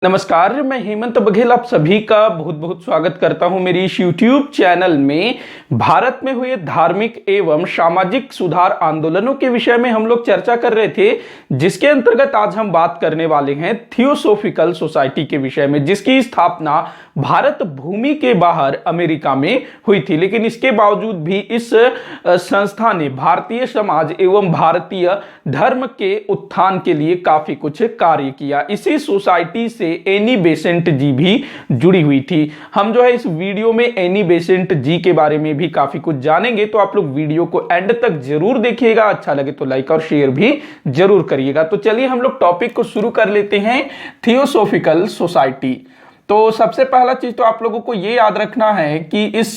नमस्कार, मैं हेमंत बघेल आप सभी का बहुत बहुत स्वागत करता हूं मेरी इस YouTube चैनल में। भारत में हुए धार्मिक एवं सामाजिक सुधार आंदोलनों के विषय में हम लोग चर्चा कर रहे थे, जिसके अंतर्गत आज हम बात करने वाले हैं थियोसॉफिकल सोसाइटी के विषय में, जिसकी स्थापना भारत भूमि के बाहर अमेरिका में हुई थी। लेकिन इसके बावजूद भी इस संस्था ने भारतीय समाज एवं भारतीय धर्म के उत्थान के लिए काफी कुछ कार्य किया। इसी सोसाइटी से एनी बेसेंट जी भी जुड़ी हुई थी। हम जो है इस वीडियो में एनी बेसेंट जी के बारे में भी काफी कुछ जानेंगे, तो आप लोग वीडियो को एंड तक जरूर देखिएगा। अच्छा लगे तो लाइक और शेयर भी जरूर करिएगा। तो चलिए हम लोग टॉपिक को शुरू कर लेते हैं। थियोसॉफिकल सोसाइटी, तो सबसे पहला चीज तो आप लोगों को ये याद रखना है कि इस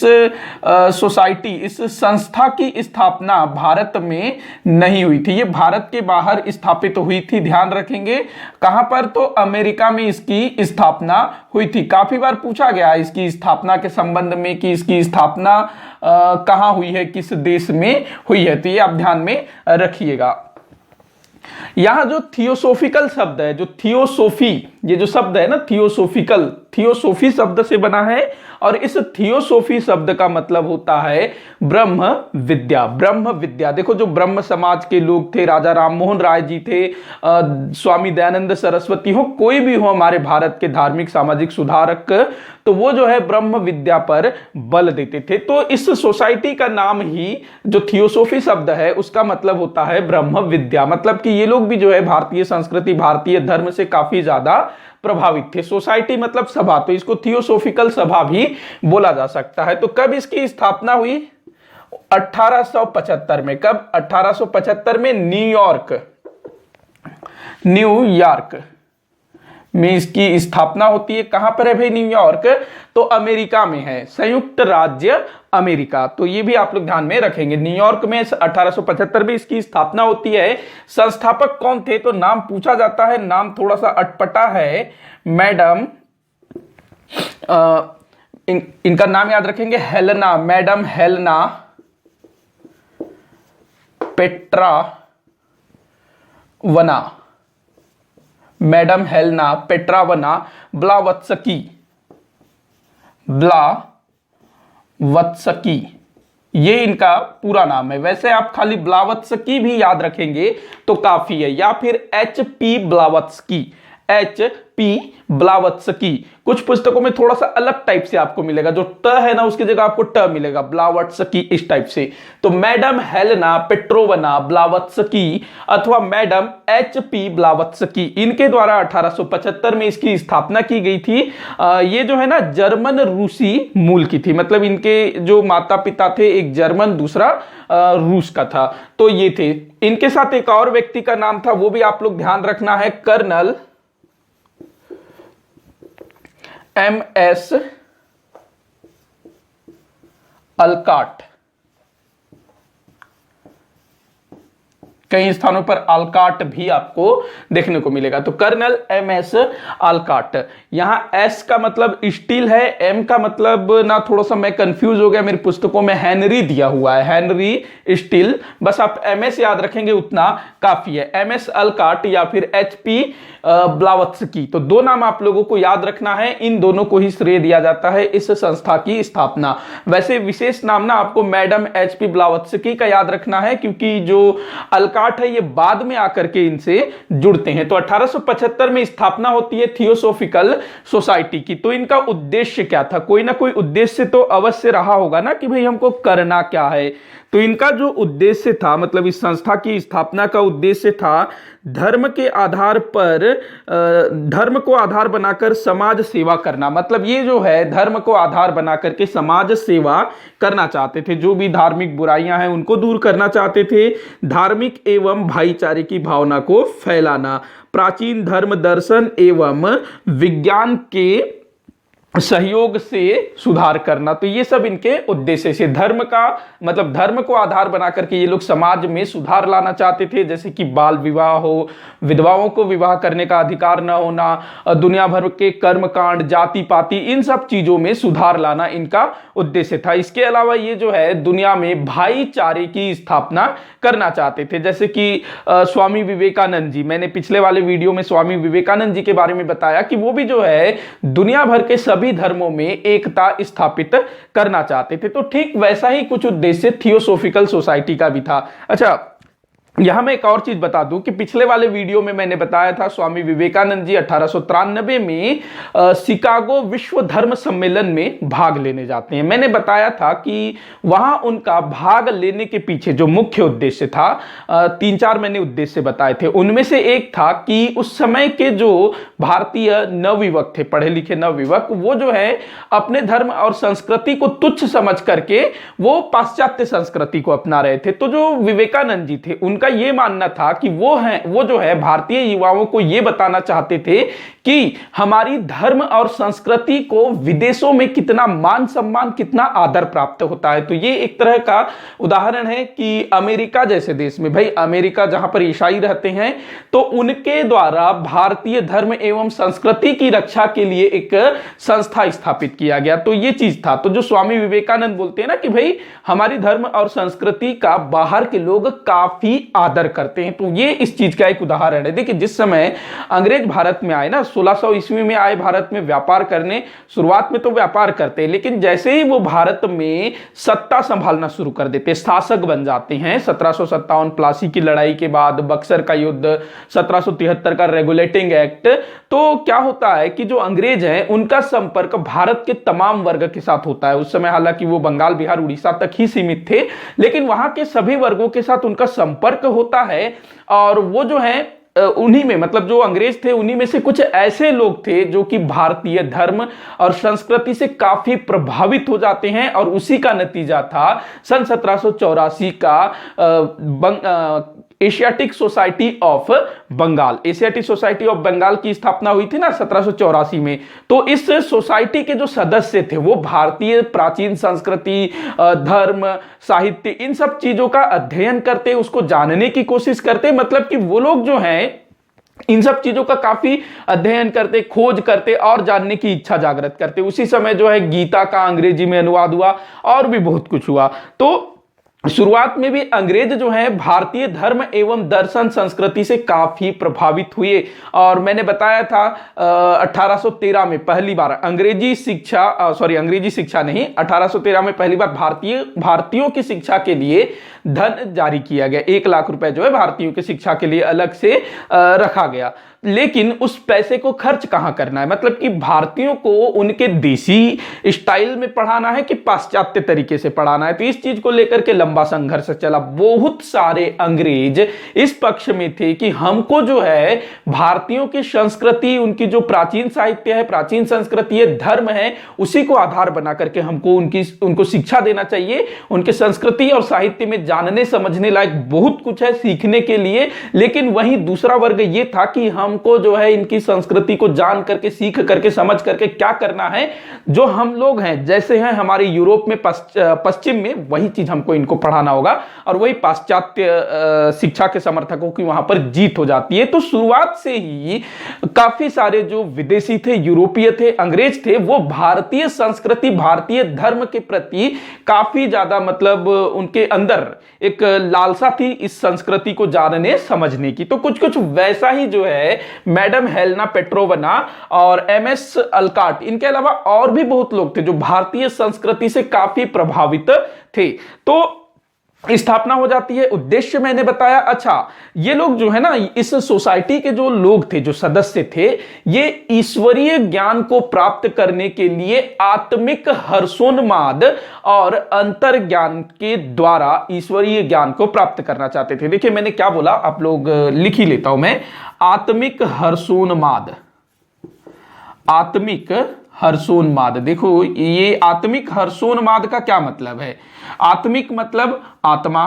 सोसाइटी, इस संस्था की स्थापना भारत में नहीं हुई थी। ये भारत के बाहर स्थापित हुई थी। ध्यान रखेंगे कहां पर, तो अमेरिका में इसकी स्थापना हुई थी। काफी बार पूछा गया इसकी स्थापना के संबंध में कि इसकी स्थापना कहां हुई है, किस देश में हुई है, तो ये आप ध्यान में रखिएगा। यहां जो थियोसॉफिकल शब्द है, जो थियोसॉफी, ये जो शब्द है ना थियोसॉफिकल, थियोसॉफी शब्द से बना है। और इस थियोसॉफी शब्द का मतलब होता है ब्रह्म विद्या। ब्रह्म विद्या, देखो जो ब्रह्म समाज के लोग थे, राजा राम मोहन राय जी थे, स्वामी दयानंद सरस्वती हो, कोई भी हो हमारे भारत के धार्मिक सामाजिक सुधारक, तो वो जो है ब्रह्म विद्या पर बल देते थे। तो इस सोसाइटी का नाम ही जो थियोसॉफी शब्द है उसका मतलब होता है ब्रह्म विद्या। मतलब कि ये लोग भी जो है भारतीय संस्कृति, भारतीय धर्म से काफी ज्यादा प्रभावित थे। सोसाइटी मतलब सभा, तो इसको थियोसॉफिकल सभा भी बोला जा सकता है। तो कब इसकी स्थापना हुई? 1875 में। कब? 1875 में न्यूयॉर्क में इसकी स्थापना होती है। कहां पर है भाई न्यूयॉर्क? तो अमेरिका में है, संयुक्त राज्य अमेरिका। तो ये भी आप लोग ध्यान में रखेंगे। न्यूयॉर्क में 1875 में इसकी स्थापना होती है। संस्थापक कौन थे? तो नाम पूछा जाता है, नाम थोड़ा सा अटपटा है। मैडम इनका नाम याद रखेंगे, Helena, madam Helena Petrovna, madam Helena Petrovna Blavatsky, ये इनका पूरा नाम है। वैसे आप खाली ब्लावत्स्की भी याद रखेंगे तो काफी है, या फिर HP ब्लावत्स्की। कुछ पुस्तकों में थोड़ा सा अलग टाइप से आपको मिलेगा, जो ट है ना उसकी जगह आपको ट मिलेगा, ब्लावत्स्की इस टाइप से। तो मैडम हेलेना पेट्रोवना ब्लावत्स्की अथवा मैडम HP ब्लावत्स्की, इनके द्वारा 1875 में इसकी स्थापना की गई थी। ये जो है ना जर्मन रूसी मूल की थी। मतलब इनके जो माता पिता थे, एक जर्मन, दूसरा रूस का था। तो ये थे। इनके साथ एक और व्यक्ति का नाम था, वो भी आप लोग ध्यान रखना है, कर्नल MS अल्काट। कई स्थानों पर अल्काट भी आपको देखने को मिलेगा। तो कर्नल MS अल्काट। यहां S का मतलब स्टील है, M का मतलब ना थोड़ा सा मैं कंफ्यूज हो गया, मेरी पुस्तकों में हेनरी दिया हुआ है, हेनरी स्टील। बस आप MS याद रखेंगे उतना काफी है, MS अल्काट या फिर HP ब्लावत्स्की। तो दो नाम आप लोगों को याद रखना है, इन दोनों को ही श्रेय दिया जाता है इस संस्था की स्थापना। वैसे विशेष नाम ना आपको मैडम HP ब्लावत्स्की का याद रखना है, क्योंकि जो अल्काट है ये बाद में आकर के इनसे जुड़ते हैं। तो 1875 में स्थापना होती है थियोसॉफिकल सोसाइटी की। तो इनका उद्देश्य क्या था? कोई ना कोई उद्देश्य तो अवश्य रहा होगा ना कि भाई हमको करना क्या है। तो इनका जो उद्देश्य था, मतलब इस संस्था की स्थापना का उद्देश्य था धर्म के आधार पर, धर्म को आधार बनाकर समाज सेवा करना। मतलब ये जो है धर्म को आधार बना करके समाज सेवा करना चाहते थे। जो भी धार्मिक बुराइयां हैं उनको दूर करना चाहते थे। धार्मिक एवं भाईचारे की भावना को फैलाना, प्राचीन धर्म, दर्शन एवं विज्ञान के सहयोग से सुधार करना। तो ये सब इनके उद्देश्य से धर्म का मतलब धर्म को आधार बना करके ये लोग समाज में सुधार लाना चाहते थे, जैसे कि बाल विवाह हो, विधवाओं को विवाह करने का अधिकार न होना, दुनिया भर के कर्म कांड, जाति पाति, इन सब चीजों में सुधार लाना इनका उद्देश्य था। इसके अलावा ये जो है दुनिया में भाईचारे की स्थापना करना चाहते थे, जैसे कि स्वामी विवेकानंद जी, मैंने पिछले वाले वीडियो में स्वामी विवेकानंद जी के बारे में बताया कि वो भी जो है दुनिया भर के सभी धर्मों में एकता स्थापित करना चाहते थे। तो ठीक वैसा ही कुछ उद्देश्य थियोसॉफिकल सोसाइटी का भी था। अच्छा, यहां मैं एक और चीज बता दूं कि पिछले वाले वीडियो में मैंने बताया था स्वामी विवेकानंद जी 1893 में शिकागो विश्व धर्म सम्मेलन में भाग लेने जाते हैं। मैंने बताया था कि वहां उनका भाग लेने के पीछे जो मुख्य उद्देश्य था, 3-4 मैंने उद्देश्य बताए थे। उनमें से एक था कि उस समय के जो भारतीय नवयुवक थे, पढ़े लिखे नवयुवक, वो जो है अपने धर्म और संस्कृति को तुच्छ समझ करके वो पाश्चात्य संस्कृति को अपना रहे थे। तो जो विवेकानंद जी थे उनका ये मानना था कि वो जो है भारतीय युवाओं को ये बताना चाहते थे कि हमारी धर्म और संस्कृति को विदेशों में कितना मान सम्मान, कितना आदर प्राप्त होता है। तो ये एक तरह का उदाहरण है कि अमेरिका जैसे देश में, भाई अमेरिका जहां पर ईसाई रहते हैं, तो उनके द्वारा भारतीय धर्म एवं संस्कृति की रक्षा के लिए एक संस्था स्थापित किया गया। तो ये चीज था। तो जो स्वामी विवेकानंद बोलते हैं ना कि भाई हमारी धर्म और संस्कृति का बाहर के लोग काफी आदर करते हैं, तो ये इस चीज का एक उदाहरण है। देखिए, जिस समय अंग्रेज भारत में आए ना, 1600 ईस्वी में आए भारत में व्यापार करने, शुरुआत में तो व्यापार करते हैं, लेकिन जैसे ही वो भारत में सत्ता संभालना शुरू कर देते, शासक बन जाते हैं, 1757 प्लासी की लड़ाई के बाद, बक्सर का युद्ध, 1773 का रेगुलेटिंग एक्ट, तो क्या होता है कि जो अंग्रेज हैं उनका संपर्क भारत के तमाम वर्ग के साथ होता है। उस समय हालांकि वो बंगाल, बिहार, उड़ीसा तक ही सीमित थे, लेकिन वहां के सभी वर्गों के साथ उनका संपर्क होता है। और वो जो है उन्हीं में, मतलब जो अंग्रेज थे उन्हीं में से कुछ ऐसे लोग थे जो कि भारतीय धर्म और संस्कृति से काफी प्रभावित हो जाते हैं, और उसी का नतीजा था सन 1784 का Asiatic Society of Bengal. Asiatic Society of Bengal की स्थापना हुई थी ना 1784 में। तो इस सोसाइटी के जो सदस्य थे वो भारतीय प्राचीन संस्कृति, धर्म, साहित्य, इन सब चीजों का अध्ययन करते, उसको जानने की कोशिश करते। मतलब कि वो लोग जो हैं इन सब चीजों का काफी अध्ययन करते, खोज करते और जानने की इच्छा जागृत करते। उसी समय जो है गीता का अंग्रेजी में अनुवाद हुआ और भी बहुत कुछ हुआ। तो शुरुआत में भी अंग्रेज जो है भारतीय धर्म एवं दर्शन संस्कृति से काफी प्रभावित हुए। और मैंने बताया था 1813 में पहली बार अंग्रेजी शिक्षा नहीं, 1813 में पहली बार भारतीयों की शिक्षा के लिए धन जारी किया गया। 1 लाख रुपए जो है भारतीयों की शिक्षा के लिए अलग से रखा गया। लेकिन उस पैसे को खर्च कहां करना है, मतलब कि भारतीयों को उनके देसी स्टाइल में पढ़ाना है कि पाश्चात्य तरीके से पढ़ाना है। तो इस चीज को लेकर के लंबा संघर्ष चला। बहुत सारे अंग्रेज इस पक्ष में थे कि हमको जो है भारतीयों की संस्कृति, उनकी जो प्राचीन साहित्य है, प्राचीन संस्कृति है, धर्म है, उसी को आधार बना करके हमको उनको शिक्षा देना चाहिए। उनके संस्कृति और साहित्य में जानने समझने लायक बहुत कुछ है सीखने के लिए। लेकिन वहीं दूसरा वर्ग ये था कि हमको जो है इनकी संस्कृति को जान करके, सीख करके, समझ करके क्या करना है, जो हम लोग हैं जैसे हैं हमारे यूरोप में, पश्चिम में, वही चीज हमको इनको पढ़ाना होगा। और वही पाश्चात्य शिक्षा के समर्थकों की वहां पर जीत हो जाती है। तो शुरुआत से ही काफी सारे जो विदेशी थे, यूरोपीय थे, अंग्रेज थे, वो भारतीय संस्कृति, भारतीय धर्म के प्रति काफी ज्यादा, मतलब उनके अंदर एक लालसा थी इस संस्कृति को जानने समझने की। तो कुछ कुछ वैसा ही जो है मैडम हेलेना पेट्रोवना और एमएस अल्काट, इनके अलावा और भी बहुत लोग थे जो भारतीय संस्कृति से काफी प्रभावित थे। तो स्थापना हो जाती है। उद्देश्य मैंने बताया। अच्छा, ये लोग जो है ना, इस सोसाइटी के जो लोग थे, जो सदस्य थे, ये ईश्वरीय ज्ञान को प्राप्त करने के लिए आत्मिक हर्षोन्माद और अंतर्ज्ञान के द्वारा ईश्वरीय ज्ञान को प्राप्त करना चाहते थे। देखिए मैंने क्या बोला, आप लोग लिख ही लेता हूं मैं। आत्मिक हर्षोन्माद, आत्मिक हर्षोन्माद। देखो ये आत्मिक हर्षोन्माद का क्या मतलब है। आत्मिक मतलब आत्मा,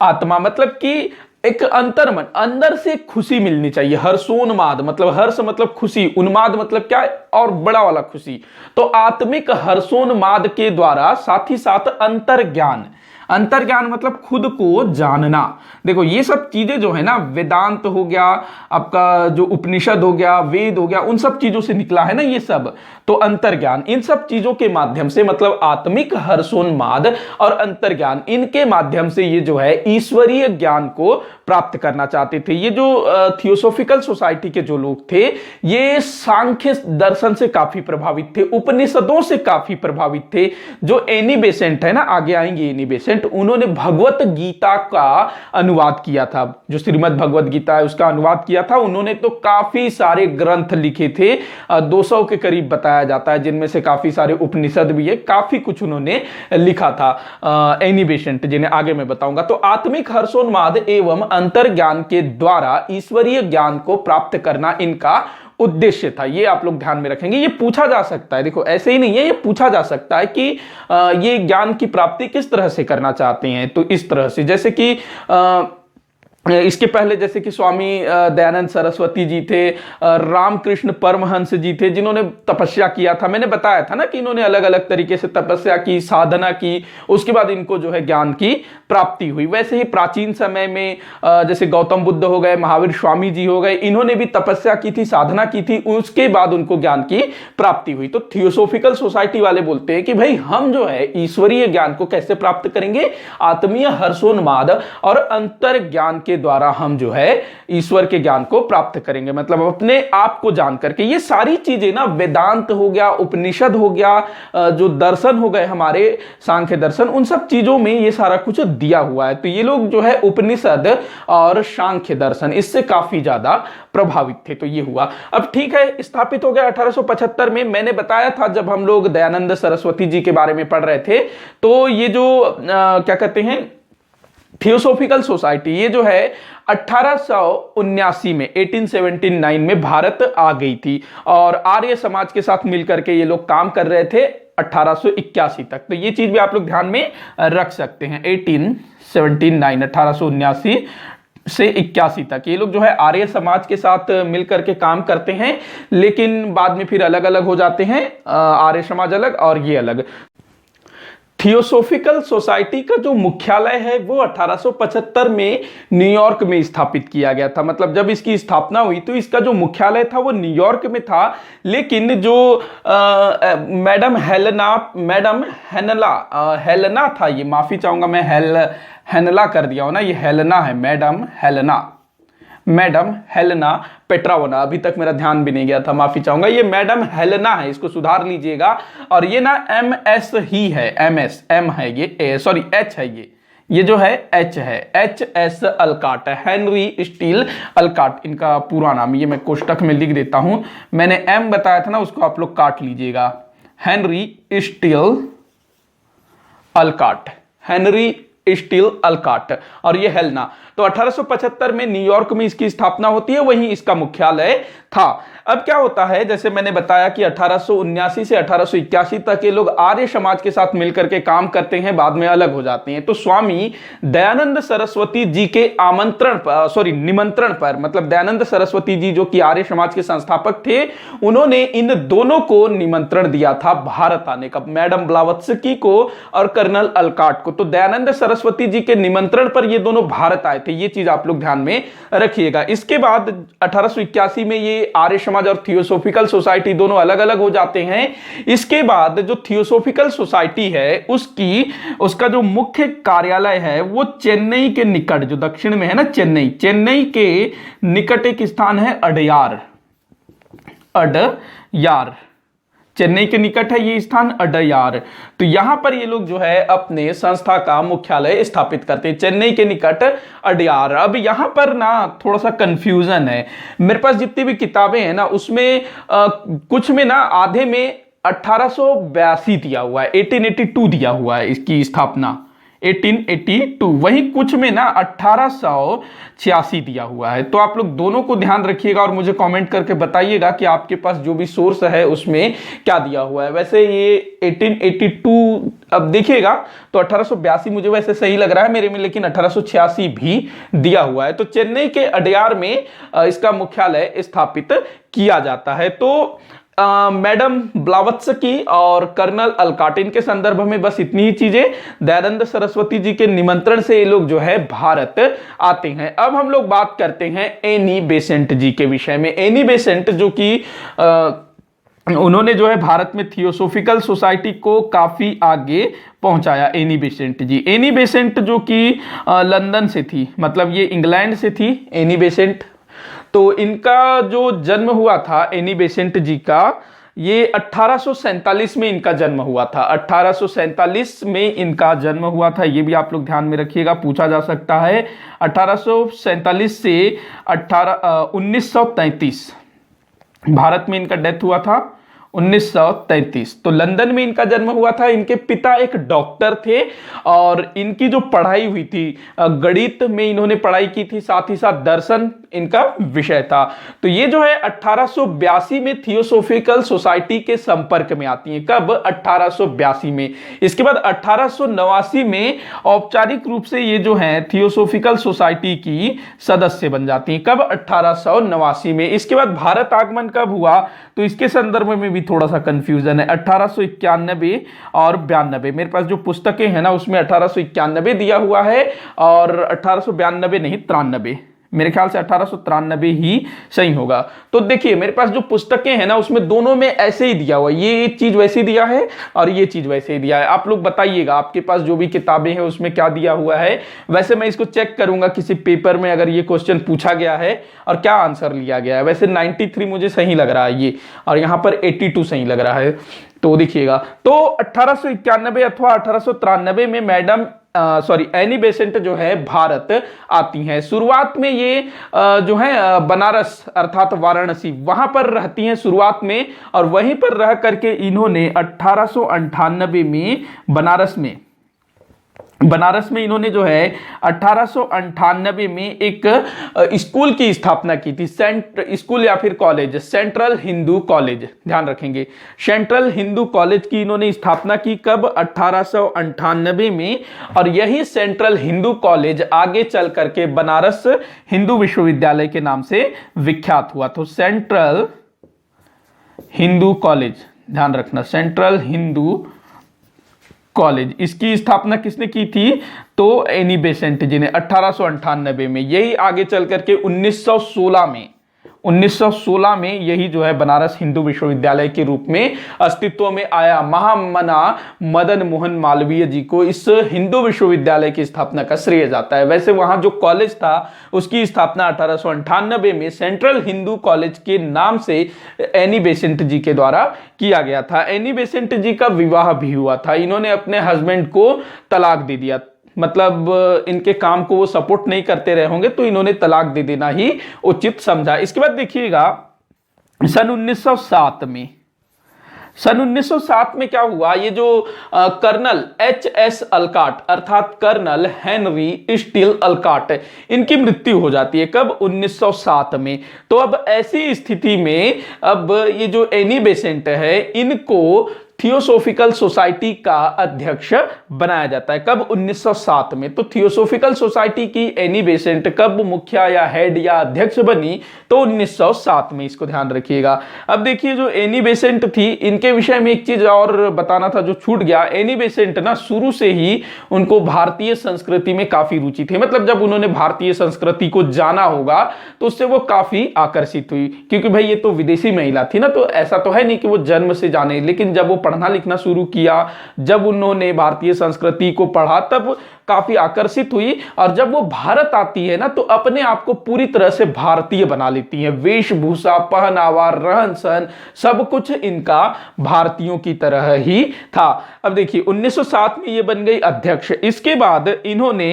आत्मा मतलब कि एक अंतर्मन, अंदर से खुशी मिलनी चाहिए। हर्षोन्माद मतलब हर्ष मतलब खुशी, उन्माद मतलब क्या और बड़ा वाला खुशी। तो आत्मिक हर्षोन्माद के द्वारा साथ ही साथ अंतर्ज्ञान, अंतर्ज्ञान मतलब खुद को जानना। देखो ये सब चीजें जो है ना, वेदांत हो गया, आपका जो उपनिषद हो गया, वेद हो गया, उन सब चीजों से निकला है ना ये सब। तो अंतर्ज्ञान, इन सब चीजों के माध्यम से मतलब आत्मिक हर्षोन्माद और अंतर्ज्ञान, इनके माध्यम से ये जो है ईश्वरीय ज्ञान को प्राप्त करना चाहते थे। ये जो थियोसॉफिकल सोसाइटी के जो लोग थे, ये सांख्य दर्शन से काफी प्रभावित थे, उपनिषदों से काफी प्रभावित थे। जो एनी बेसेंट है ना, आगे आएंगे एनी बेसेंट, उन्होंने भगवत गीता का अनुवाद किया था। जो श्रीमद् भगवत गीता है उसका अनुवाद किया था उन्होंने। तो काफी सारे ग्रंथ लिखे थे, 200 के करीब बताया जाता है, जिनमें से काफी सारे उपनिषद भी है, काफी कुछ उन्होंने लिखा था एनी बेसेंट, जिन्हें आगे मैं बताऊंगा। तो आत्मिक हर्षोन्माद एवं अंतर्ज्ञान के द्वारा ईश्वरीय ज्ञान को प्राप्त करना इनका उद्देश्य था। ये आप लोग ध्यान में रखेंगे, ये पूछा जा सकता है। देखो ऐसे ही नहीं है, ये पूछा जा सकता है कि ये ज्ञान की प्राप्ति किस तरह से करना चाहते हैं। तो इस तरह से, जैसे कि इसके पहले जैसे कि स्वामी दयानंद सरस्वती जी थे, रामकृष्ण परमहंस जी थे, जिन्होंने तपस्या किया था। मैंने बताया था ना कि इन्होंने अलग अलग तरीके से तपस्या की, साधना की, उसके बाद इनको जो है ज्ञान की प्राप्ति हुई। वैसे ही प्राचीन समय में जैसे गौतम बुद्ध हो गए, महावीर स्वामी जी हो गए, इन्होंने भी तपस्या की थी, साधना की थी, उसके बाद उनको ज्ञान की प्राप्ति हुई। तो थियोसॉफिकल सोसाइटी वाले बोलते हैं कि भाई हम जो है ईश्वरीय ज्ञान को कैसे प्राप्त करेंगे, आत्मीय हर्षोन्माद और अंतर ज्ञान के द्वारा हम जो है ईश्वर के ज्ञान को प्राप्त करेंगे। मतलब अपने आप को जान करके। ये सारी चीजें ना, वेदांत हो गया, उपनिषद हो गया, जो दर्शन हो गए हमारे सांख्य दर्शन, उन सब चीजों में ये सारा कुछ दिया हुआ है। तो ये लोग जो है उपनिषद और सांख्य दर्शन, इससे काफी ज्यादा प्रभावित थे। तो ये हुआ। अब ठीक है, स्थापित हो गया 1875 में। मैंने बताया था जब हम लोग दयानंद सरस्वती जी के बारे में पढ़ रहे थे, तो ये जो क्या कहते हैं थियोसॉफिकल सोसाइटी, ये जो है 1879 में 1879 में भारत आ गई थी और आर्य समाज के साथ मिलकर के ये लोग काम कर रहे थे 1881 तक। तो ये चीज भी आप लोग ध्यान में रख सकते हैं। 1879 से 81 तक ये लोग जो है आर्य समाज के साथ मिलकर के काम करते हैं, लेकिन बाद में फिर अलग अलग हो जाते हैं, आर्य समाज अलग और ये अलग। थियोसॉफिकल सोसाइटी का जो मुख्यालय है वो 1875 में न्यूयॉर्क में स्थापित किया गया था। मतलब जब इसकी स्थापना हुई तो इसका जो मुख्यालय था वो न्यूयॉर्क में था, लेकिन जो मैडम हेलेना था, ये माफी चाहूंगा मैं, हेनला कर दिया हो ना, ये हेलेना है, मैडम हेलेना पेट्रावोना। अभी तक मेरा ध्यान भी नहीं गया था, माफी चाहूंगा। ये मैडम हेलेना है, इसको सुधार लीजिएगा। और ये ना MS ही है, M है ये, सॉरी H है ये जो है H है, HS अलकाट है, हेनरी स्टील अलकाट इनका पूरा नाम। ये मैं कोष्टक में लिख देता हूं, मैंने M बताया था ना, उसको आप लोग काट लीजिएगा। हेनरी स्टील अलकाट और ये हेलेना। तो 1875 में न्यूयॉर्क में इसकी स्थापना होती है, वहीं इसका मुख्यालय था। अब क्या होता है, जैसे मैंने बताया कि 1879 से 1881 तक ये लोग आर्य समाज के साथ मिलकर के काम करते हैं, बाद में अलग हो जाते हैं। तो स्वामी दयानंद सरस्वती जी के निमंत्रण पर, मतलब दयानंद सरस्वती जी जो कि आर्य समाज के संस्थापक थे, उन्होंने इन दोनों को निमंत्रण दिया था भारत आने का, मैडम ब्लावत्स्की को और कर्नल अलकाट को। तो दयानंद सरस्वती जी के निमंत्रण पर ये दोनों भारत आए थे, ये चीज आप लोग ध्यान में रखिएगा। इसके बाद 1881 में ये आर्य समाज और थियोसॉफिकल सोसाइटी दोनों अलग अलग हो जाते हैं। इसके बाद जो थियोसॉफिकल सोसाइटी है उसका जो मुख्य कार्यालय है वो चेन्नई के निकट, जो दक्षिण में है ना चेन्नई के निकट एक स्थान है अडयार। चेन्नई के निकट है ये स्थान अडयार। तो यहां पर ये लोग जो है अपने संस्था का मुख्यालय स्थापित करते हैं, चेन्नई के निकट अडयार। अब यहां पर ना थोड़ा सा कंफ्यूजन है, मेरे पास जितनी भी किताबें हैं ना उसमें कुछ में ना आधे में 1882 दिया हुआ है, 1882 दिया हुआ है इसकी स्थापना, 1882, वहीं कुछ में ना 1886 दिया हुआ है। तो आप लोग दोनों को ध्यान रखिएगा और मुझे कमेंट करके बताइएगा कि आपके पास जो भी सोर्स है उसमें क्या दिया हुआ है। वैसे ये 1882 अब देखिएगा तो 1882 मुझे वैसे सही लग रहा है मेरे में, लेकिन 1886 भी दिया हुआ है। तो चेन्नई के अडयार में इसका मुख्यालय स्थापित किया जाता है। तो मैडम ब्लावत्स्की और कर्नल अल्काटिन के संदर्भ में बस इतनी ही चीजें। दयानंद सरस्वती जी के निमंत्रण से ये लोग जो है भारत आते हैं। अब हम लोग बात करते हैं एनी बेसेंट जी के विषय में। एनी बेसेंट जो कि उन्होंने जो है भारत में थियोसोफिकल सोसाइटी को काफी आगे पहुंचाया। एनी बेसेंट जी, एनी बेसेंट जो कि लंदन से थी, मतलब ये इंग्लैंड से थी एनी बेसेंट। तो इनका जो जन्म हुआ था एनी बेसेंट जी का, ये 1847 में इनका जन्म हुआ था। 1847 में इनका जन्म हुआ था, ये भी आप लोग ध्यान में रखिएगा, पूछा जा सकता है। 1847 से 1933 भारत में इनका डेथ हुआ था 1933। तो लंदन में इनका जन्म हुआ था। इनके पिता एक डॉक्टर थे और इनकी जो पढ़ाई हुई थी, गणित में इन्होंने पढ़ाई की थी, साथ ही साथ दर्शन इनका विषय था। तो ये जो है 1882 में थियोसोफिकल सोसाइटी के संपर्क में आती हैं। कब? 1882 में। इसके बाद 1889 में औपचारिक रूप से ये जो है थियोसोफिकल सोसाइटी की सदस्य बन जाती हैं। कब? 1889 में। इसके बाद भारत आगमन कब हुआ, तो इसके संदर्भ में भी थोड़ा सा कंफ्यूजन है। 1891 और 92, मेरे पास जो पुस्तकें हैं ना उसमें 1891 दिया हुआ है और 1892 नहीं, 93, मेरे ख्याल से 1893 ही सही होगा। तो देखिए मेरे पास जो पुस्तकें हैं ना उसमें दोनों में ऐसे ही दिया हुआ है, ये चीज वैसे दिया है और ये चीज वैसे ही दिया है। आप लोग बताइएगा आपके पास जो भी किताबें हैं उसमें क्या दिया हुआ है। वैसे मैं इसको चेक करूंगा किसी पेपर में अगर ये क्वेश्चन पूछा गया है और क्या आंसर लिया गया है। वैसे 93 मुझे सही लग रहा है ये, और यहां पर 82 सही लग रहा है। तो देखिएगा, तो 1891 अथवा 1893 में मैडम एनी बेसेंट जो है भारत आती हैं। शुरुआत में ये जो है बनारस अर्थात वाराणसी वहां पर रहती हैं शुरुआत में, और वहीं पर रह करके इन्होंने 1898 में बनारस में इन्होंने जो है 1898 में एक स्कूल की स्थापना की थी। स्कूल या फिर कॉलेज, सेंट्रल हिंदू कॉलेज, ध्यान रखेंगे, सेंट्रल हिंदू कॉलेज की इन्होंने स्थापना की। कब? 1898 में। और यही सेंट्रल हिंदू कॉलेज आगे चल करके बनारस हिंदू विश्वविद्यालय के नाम से विख्यात हुआ। तो सेंट्रल हिंदू कॉलेज, ध्यान रखना, सेंट्रल हिंदू कॉलेज, इसकी स्थापना किसने की थी? तो एनी बेसेंट जी ने 1898 में। यही आगे चल करके 1916 में यही जो है बनारस हिंदू विश्वविद्यालय के रूप में अस्तित्व में आया। महामना मदन मोहन मालवीय जी को इस हिंदू विश्वविद्यालय की स्थापना का श्रेय जाता है। वैसे वहां जो कॉलेज था उसकी स्थापना 1898 में सेंट्रल हिंदू कॉलेज के नाम से एनी बेसेंट जी के द्वारा किया गया था। एनी बेसेंट जी का विवाह भी हुआ था। इन्होंने अपने हस्बैंड को तलाक दे दिया, मतलब इनके काम को वो सपोर्ट नहीं करते रहे होंगे तो इन्होंने तलाक दे देना ही उचित समझा। इसके बाद देखिएगा सन 1907 में क्या हुआ, ये जो कर्नल HS अल्काट अर्थात कर्नल हेनरी स्टील अल्काट, इनकी मृत्यु हो जाती है। कब? 1907 में। तो अब ऐसी स्थिति में अब ये जो एनी बेसेंट है इनको थियोसोफिकल सोसाइटी का अध्यक्ष बनाया जाता है। कब? 1907 में। तो थियोसोफिकल सोसाइटी की एनी बेसेंट कब मुखिया या हेड या अध्यक्ष बनी? तो 1907 में, इसको ध्यान रखिएगा। अब देखिए जो एनी बेसेंट थी इनके विषय में एक चीज और बताना था जो छूट गया। एनी बेसेंट ना शुरू से ही उनको भारतीय संस्कृति में काफी रुचि थी, मतलब जब उन्होंने भारतीय संस्कृति को जाना होगा तो उससे वो काफी आकर्षित हुई, क्योंकि भाई ये तो विदेशी महिला थी ना, तो ऐसा तो है नहीं कि वो जन्म से जाने, लेकिन जब वो पढ़ना लिखना शुरू किया, जब उन्होंने भारतीय संस्कृति को पढ़ा तब काफी आकर्षित हुई। और जब वो भारत आती है ना तो अपने आप को पूरी तरह से भारतीय बना लेती है। वेशभूषा, पहनावा, रहन सहन सब कुछ इनका भारतीयों की तरह ही था। अब देखिए 1907 में ये बन गई अध्यक्ष। इसके बाद इन्होंने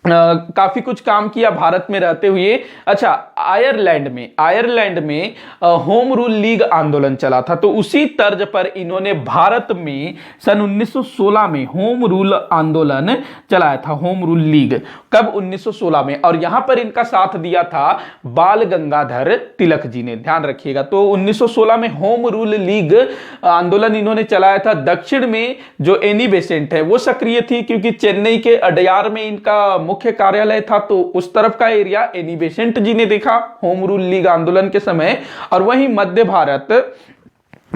काफी कुछ काम किया भारत में रहते हुए। अच्छा, आयरलैंड में होम रूल लीग आंदोलन चला था, तो उसी तर्ज पर इन्होंने भारत में सन 1916 में होम रूल आंदोलन चलाया था, होम रूल लीग। कब? 1916 में। और यहां पर इनका साथ दिया था बाल गंगाधर तिलक जी ने, ध्यान रखिएगा। तो 1916 में होम रूल लीग आंदोलन इन्होंने चलाया था। दक्षिण में जो एनी बेसेंट है वो सक्रिय थी, क्योंकि चेन्नई के अडयार में इनका मुख्य कार्यालय था, तो उस तरफ का एरिया एनी बेसेंट जी ने देखा होम रूल लीग आंदोलन के समय। और वहीं मध्य भारत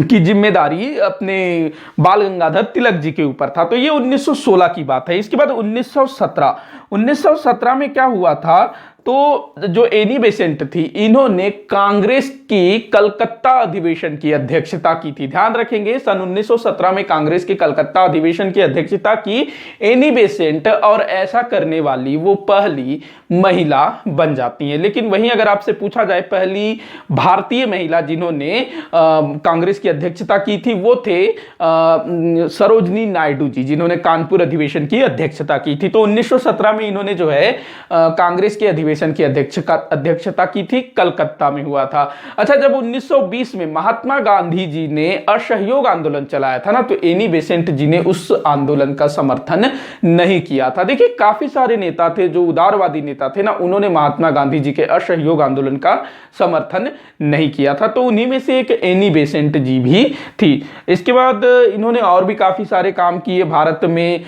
की जिम्मेदारी अपने बाल गंगाधर तिलक जी के ऊपर था। तो ये 1916 की बात है। इसके बाद 1917 में क्या हुआ था, तो जो एनी बेसेंट थी, इन्होंने कांग्रेस की कलकत्ता अधिवेशन की अध्यक्षता की थी। ध्यान रखेंगे, सन 1917 में कांग्रेस के कलकत्ता अधिवेशन की अध्यक्षता की एनी बेसेंट, और ऐसा करने वाली वो पहली महिला बन जाती हैं। लेकिन वहीं अगर आपसे पूछा जाए पहली भारतीय महिला जिन्होंने कांग्रेस की अध्यक्षता की थी, वो थे सरोजनी नायडू जी, जिन्होंने कानपुर अधिवेशन की अध्यक्षता की थी। तो 1917 में इन्होंने जो है कांग्रेस के अधिवेशन की अध्यक्षता की थी, कलकत्ता में हुआ था। अच्छा, जब 1920 में महात्मा गांधी जी ने असहयोग आंदोलन चलाया था ना, तो एनी बेसेंट जी ने उस आंदोलन का समर्थन नहीं किया था। देखिए, काफी सारे नेता थे जो उदारवादी नेता थे ना, उन्होंने महात्मा गांधी जी के असहयोग आंदोलन का समर्थन नहीं किया था। तो उन्हीं में से एक एनी बेसेंट जी भी थी। इसके बाद इन्होंने और भी काफी सारे काम किए भारत में।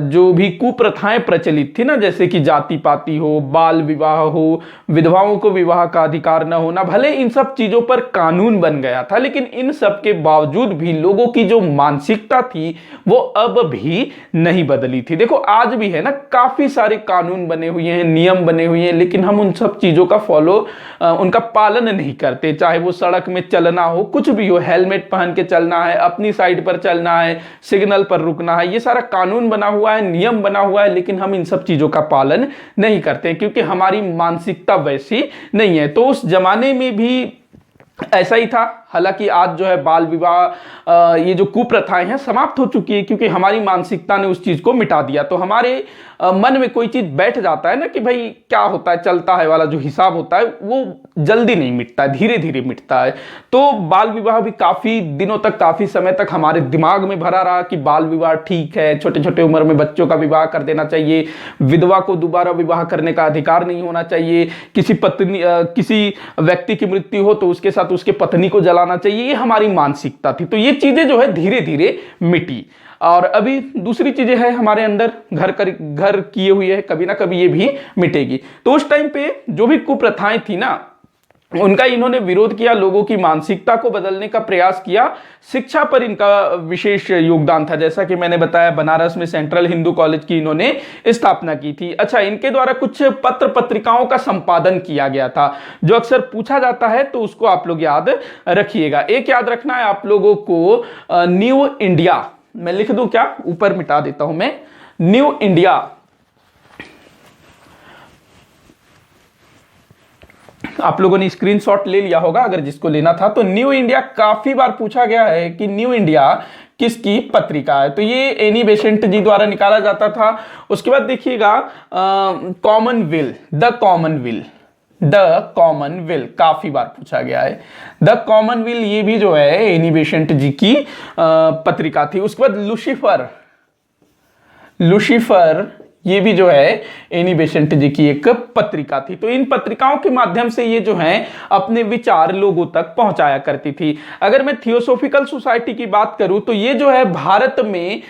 जो भी कुप्रथाएं प्रचलित थी ना, जैसे कि जाति पाति हो, बाल विवाह हो, विधवाओं को विवाह का अधिकार न होना, भले इन सब चीजों पर कानून बन गया था, लेकिन इन सब के बावजूद भी लोगों की जो मानसिकता थी वो अब भी नहीं बदली थी। देखो, आज भी है ना, काफी सारे कानून बने हुए हैं, नियम बने हुए हैं, लेकिन हम उन सब चीजों का उनका पालन नहीं करते। चाहे वो सड़क में चलना हो, कुछ भी हो, हेलमेट पहन के चलना है, अपनी साइड पर चलना है, सिग्नल पर रुकना है, ये सारा कानून बना हुआ है, नियम बना हुआ है, लेकिन हम इन सब चीजों का पालन नहीं करते, क्योंकि हमारी मानसिकता वैसी नहीं है। तो उस जमाने में भी ऐसा ही था। हालांकि आज जो है बाल विवाह, ये जो कुप्रथाएं हैं समाप्त हो चुकी है, क्योंकि हमारी मानसिकता ने उस चीज को मिटा दिया। तो हमारे मन में कोई चीज बैठ जाता है ना कि भाई क्या होता है, चलता है वाला जो हिसाब होता है वो जल्दी नहीं मिटता है, धीरे धीरे मिटता है। तो बाल विवाह भी काफी दिनों तक, काफी समय तक हमारे दिमाग में भरा रहा कि बाल विवाह ठीक है, छोटे छोटे उम्र में बच्चों का विवाह कर देना चाहिए, विधवा को दोबारा विवाह करने का अधिकार नहीं होना चाहिए, किसी व्यक्ति की मृत्यु हो तो उसके साथ उसके पत्नी को जलाना चाहिए, ये हमारी मानसिकता थी। तो ये चीजें जो है धीरे धीरे मिटी। और अभी दूसरी चीजें हैं हमारे अंदर, घर किए हुए है, कभी ना कभी ये भी मिटेगी। तो उस टाइम पे जो भी कुप्रथाएं थी ना, उनका इन्होंने विरोध किया, लोगों की मानसिकता को बदलने का प्रयास किया। शिक्षा पर इनका विशेष योगदान था। जैसा कि मैंने बताया, बनारस में सेंट्रल हिंदू कॉलेज की इन्होंने स्थापना की थी। अच्छा, इनके द्वारा कुछ पत्र पत्रिकाओं का संपादन किया गया था, जो अक्सर पूछा जाता है, तो उसको आप लोग याद रखिएगा। एक याद रखना है आप लोगों को, न्यू इंडिया, मैं लिख दूं क्या, ऊपर मिटा देता हूं मैं, न्यू इंडिया। आप लोगों ने स्क्रीनशॉट ले लिया होगा अगर जिसको लेना था। तो न्यू इंडिया काफी बार पूछा गया है कि न्यू इंडिया किसकी पत्रिका है, तो ये एनी बेसेंट जी द्वारा निकाला जाता था। उसके बाद देखिएगा, द कॉमनवेल काफी बार पूछा गया है। द कॉमनवेल ये भी जो है एनी बेसेंट जी की पत्रिका थी। उसके बाद लुसिफर ये भी जो है एनी बेसेंट जी की एक पत्रिका थी। तो इन पत्रिकाओं के माध्यम से ये जो है अपने विचार लोगों तक पहुंचाया करती थी। अगर मैं थियोसॉफिकल सोसाइटी की बात करूं तो ये जो है भारत में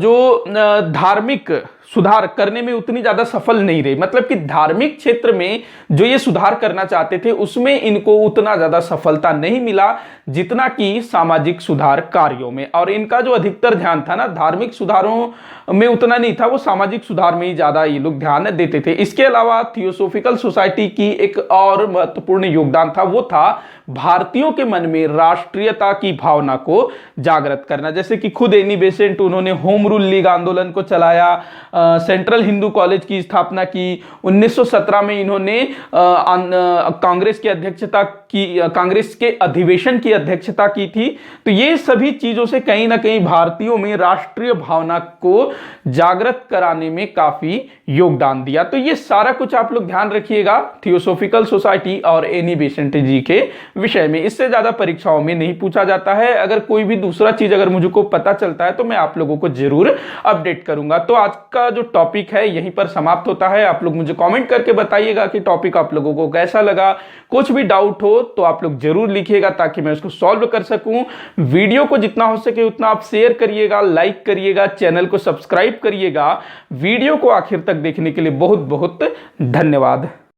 जो धार्मिक सुधार करने में उतनी ज्यादा सफल नहीं रही। मतलब कि धार्मिक क्षेत्र में जो ये सुधार करना चाहते थे उसमें इनको उतना ज्यादा सफलता नहीं मिला जितना कि सामाजिक सुधार कार्यों में। और इनका जो अधिकतर ध्यान था ना, धार्मिक सुधारों में उतना नहीं था, वो सामाजिक सुधार में ही ज्यादा ये लोग ध्यान देते थे। इसके अलावा थियोसॉफिकल सोसाइटी की एक और महत्वपूर्ण योगदान था, वो था भारतीयों के मन में राष्ट्रीयता की भावना को जागृत करना। जैसे कि खुद एनी बेसेंट, उन्होंने होम रूल लीग आंदोलन को चलाया, सेंट्रल हिंदू कॉलेज की स्थापना की। 1917 में इन्होंने कांग्रेस की अध्यक्षता की, कांग्रेस के अधिवेशन की अध्यक्षता की थी। तो ये सभी चीजों से कहीं ना कहीं भारतीयों में राष्ट्रीय भावना को जागृत कराने में काफी योगदान दिया। तो ये सारा कुछ आप लोग ध्यान रखिएगा थियोसॉफिकल सोसाइटी और एनी बेसेंट जी के विषय में। इससे ज्यादा परीक्षाओं में नहीं पूछा जाता है। अगर कोई भी दूसरा चीज अगर मुझको पता चलता है तो मैं आप लोगों को जरूर अपडेट करूंगा। तो आज का जो टॉपिक है यहीं पर समाप्त होता है। आप लोग मुझे कमेंट करके बताइएगा कि टॉपिक आप लोगों को कैसा लगा। कुछ भी डाउट हो तो आप लोग जरूर लिखिएगा ताकि मैं उसको सॉल्व कर सकूं। वीडियो को जितना हो सके उतना आप शेयर करिएगा, लाइक करिएगा, चैनल को सब्सक्राइब करिएगा। वीडियो को आखिर तक देखने के लिए बहुत बहुत धन्यवाद।